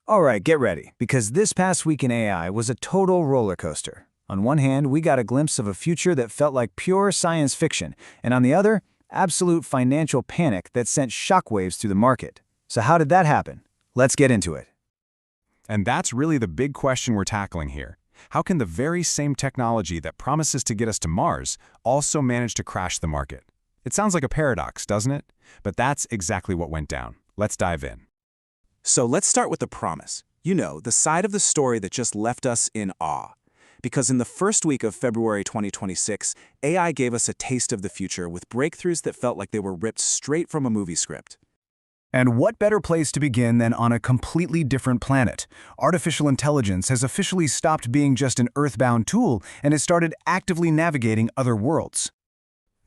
All right, get ready, because this past week in AI was a total roller coaster. On one hand, we got a glimpse of a future that felt like pure science fiction, and on the other, absolute financial panic that sent shockwaves through the market. So how did that happen? Let's get into it. And that's really the big question we're tackling here. How can the very same technology that promises to get us to Mars also manage to crash the market? It sounds like a paradox, doesn't it? But that's exactly what went down. Let's dive in. So let's start with the promise. You know, the side of the story that just left us in awe. Because in the first week of February 2026, AI gave us a taste of the future with breakthroughs that felt like they were ripped straight from a movie script. And what better place to begin than on a completely different planet? Artificial intelligence has officially stopped being just an earthbound tool and has started actively navigating other worlds.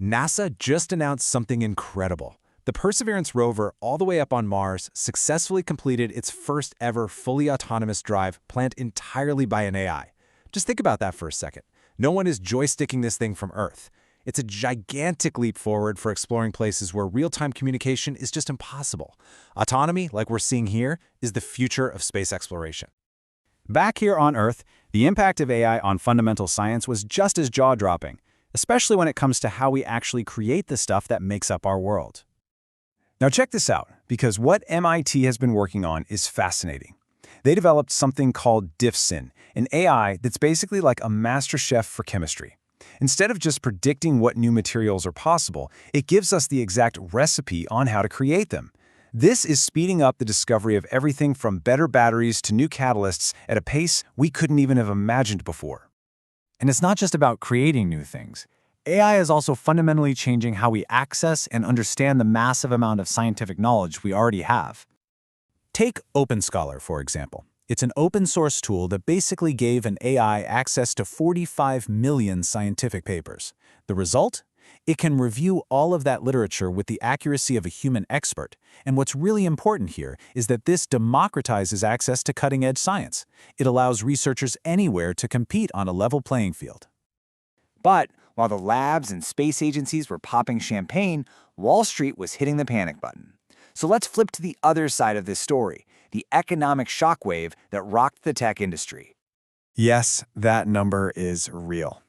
NASA just announced something incredible. The Perseverance rover, all the way up on Mars, successfully completed its first ever fully autonomous drive planned entirely by an AI. Just think about that for a second. No one is joysticking this thing from Earth. It's a gigantic leap forward for exploring places where real-time communication is just impossible. Autonomy, like we're seeing here, is the future of space exploration. Back here on Earth, the impact of AI on fundamental science was just as jaw-dropping, especially when it comes to how we actually create the stuff that makes up our world. Now check this out, because what MIT has been working on is fascinating. They developed something called DiffSyn, an AI that's basically like a master chef for chemistry. Instead of just predicting what new materials are possible, it gives us the exact recipe on how to create them. This is speeding up the discovery of everything from better batteries to new catalysts at a pace we couldn't even have imagined before. And it's not just about creating new things. AI is also fundamentally changing how we access and understand the massive amount of scientific knowledge we already have. Take OpenScholar, for example. It's an open-source tool that basically gave an AI access to 45 million scientific papers. The result? It can review all of that literature with the accuracy of a human expert. And what's really important here is that this democratizes access to cutting-edge science. It allows researchers anywhere to compete on a level playing field. But while the labs and space agencies were popping champagne, Wall Street was hitting the panic button. So let's flip to the other side of this story, the economic shockwave that rocked the tech industry. Yes, that number is real.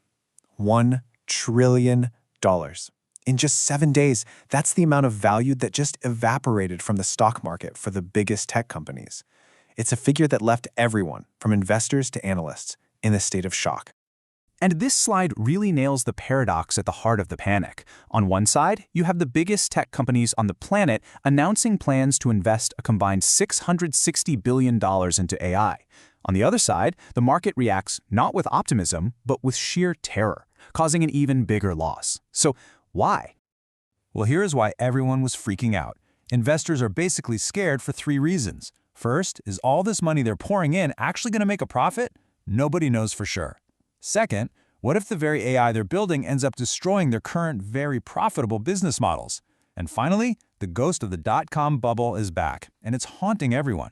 $1 trillion. In just 7 days, that's the amount of value that just evaporated from the stock market for the biggest tech companies. It's a figure that left everyone, from investors to analysts, in a state of shock. And this slide really nails the paradox at the heart of the panic. On one side, you have the biggest tech companies on the planet announcing plans to invest a combined $660 billion into AI. On the other side, the market reacts not with optimism, but with sheer terror, causing an even bigger loss. So why? Well, here's why everyone was freaking out. Investors are basically scared for 3 reasons. First, is all this money they're pouring in actually going to make a profit? Nobody knows for sure. Second, what if the very AI they're building ends up destroying their current very profitable business models? And finally, the ghost of the dot-com bubble is back, and it's haunting everyone.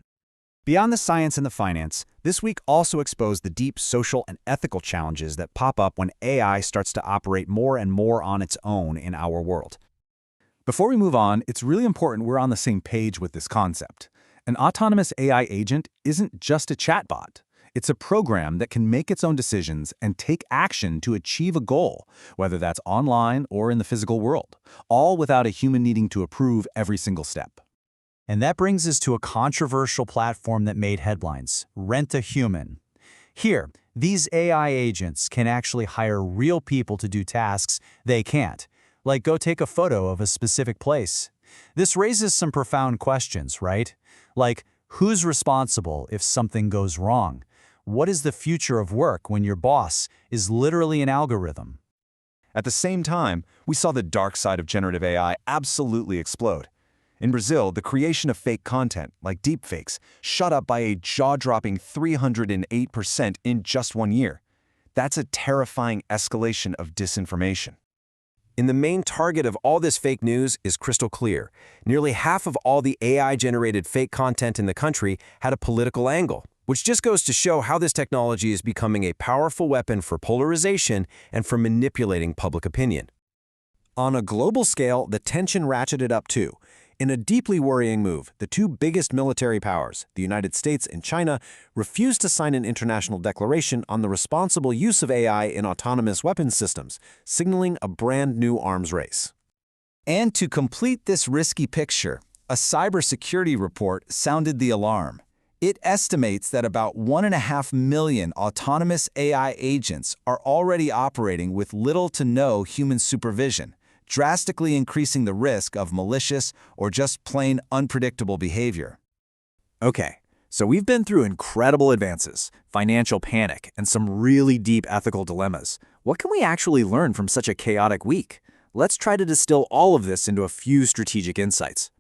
Beyond the science and the finance, this week also exposed the deep social and ethical challenges that pop up when AI starts to operate more and more on its own in our world. Before we move on, it's really important we're on the same page with this concept. An autonomous AI agent isn't just a chatbot. It's a program that can make its own decisions and take action to achieve a goal, whether that's online or in the physical world, all without a human needing to approve every single step. And that brings us to a controversial platform that made headlines, Rent a Human. Here, these AI agents can actually hire real people to do tasks they can't, like go take a photo of a specific place. This raises some profound questions, right? Like, who's responsible if something goes wrong? What is the future of work when your boss is literally an algorithm? At the same time, we saw the dark side of generative AI absolutely explode. In Brazil, the creation of fake content, like deepfakes, shot up by a jaw-dropping 308% in just 1 year. That's a terrifying escalation of disinformation. And the main target of all this fake news is crystal clear. Nearly half of all the AI-generated fake content in the country had a political angle, which just goes to show how this technology is becoming a powerful weapon for polarization and for manipulating public opinion. On a global scale, the tension ratcheted up too. In a deeply worrying move, the two biggest military powers, the United States and China, refused to sign an international declaration on the responsible use of AI in autonomous weapons systems, signaling a brand new arms race. And to complete this risky picture, a cybersecurity report sounded the alarm. It estimates that about 1.5 million autonomous AI agents are already operating with little to no human supervision, drastically increasing the risk of malicious or just plain unpredictable behavior. Okay, so we've been through incredible advances, financial panic, and some really deep ethical dilemmas. What can we actually learn from such a chaotic week? Let's try to distill all of this into a few strategic insights.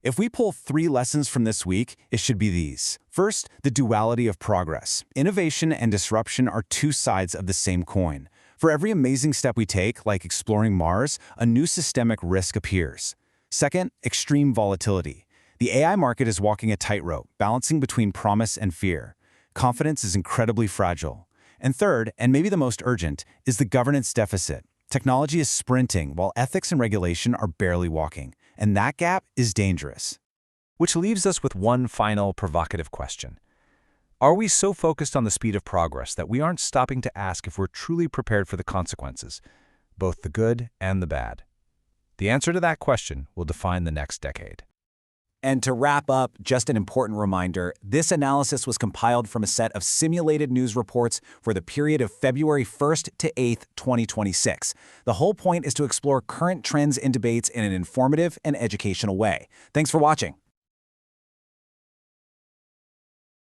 If we pull 3 lessons from this week, it should be these. First, the duality of progress. Innovation and disruption are two sides of the same coin. For every amazing step we take, like exploring Mars, a new systemic risk appears. Second, extreme volatility. The AI market is walking a tightrope, balancing between promise and fear. Confidence is incredibly fragile. And third, and maybe the most urgent, is the governance deficit. Technology is sprinting while ethics and regulation are barely walking, and that gap is dangerous. Which leaves us with one final provocative question. Are we so focused on the speed of progress that we aren't stopping to ask if we're truly prepared for the consequences, both the good and the bad? The answer to that question will define the next decade. And to wrap up, just an important reminder, this analysis was compiled from a set of simulated news reports for the period of February 1st to 8th, 2026. The whole point is to explore current trends and debates in an informative and educational way. Thanks for watching.